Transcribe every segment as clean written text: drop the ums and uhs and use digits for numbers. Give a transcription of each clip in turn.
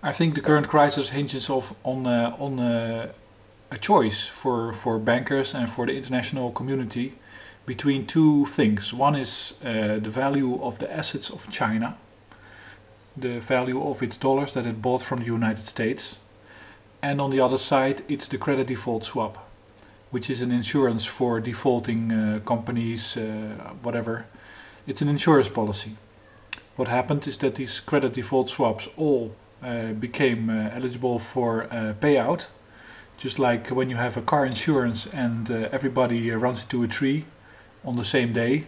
I think the current crisis hinges on a choice for bankers and for the international community between two things. One is the value of the assets of China, the value of its dollars that it bought from the United States. And on the other side, it's the credit default swap, which is an insurance for defaulting companies, whatever. It's an insurance policy. What happened is that these credit default swaps all became eligible for payout, just like when you have a car insurance and everybody runs into a tree on the same day.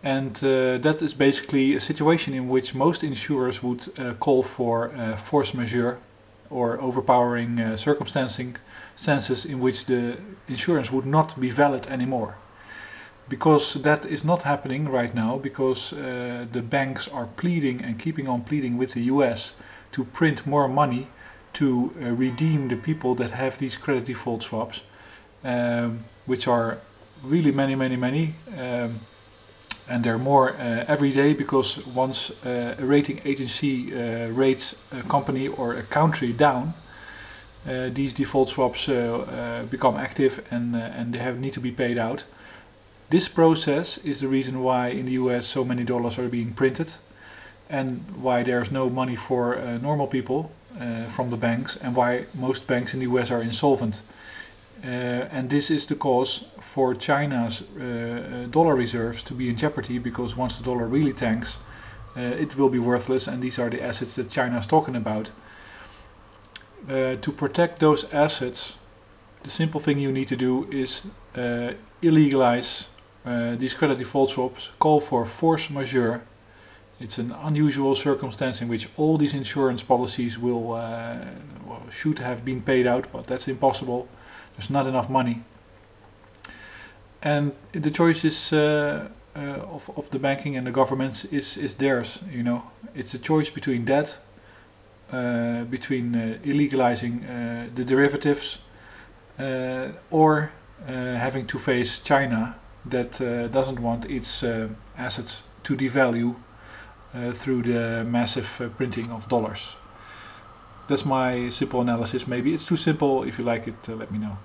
And that is basically a situation in which most insurers would call for force majeure, or overpowering circumstances in which the insurance would not be valid anymore. Because that is not happening right now, because the banks are pleading and keeping on pleading with the US to print more money to redeem the people that have these credit default swaps, which are really many, and they're more every day, because once a rating agency rates a company or a country down, these default swaps become active and they need to be paid out. This process is the reason why in the US so many dollars are being printed, and why there's no money for normal people from the banks, and why most banks in the US are insolvent. And this is the cause for China's dollar reserves to be in jeopardy, because once the dollar really tanks, it will be worthless, and these are the assets that China is talking about. To protect those assets, the simple thing you need to do is illegalize these credit default swaps, call for force majeure. It's an unusual circumstance in which all these insurance policies should have been paid out, but that's impossible. There's not enough money. And the choice is of the banking and the governments is theirs. You know, it's a choice between that, between illegalizing the derivatives, or having to face China that doesn't want its assets to devalue through the massive printing of dollars. That's my simple analysis. Maybe it's too simple. If you like it, let me know.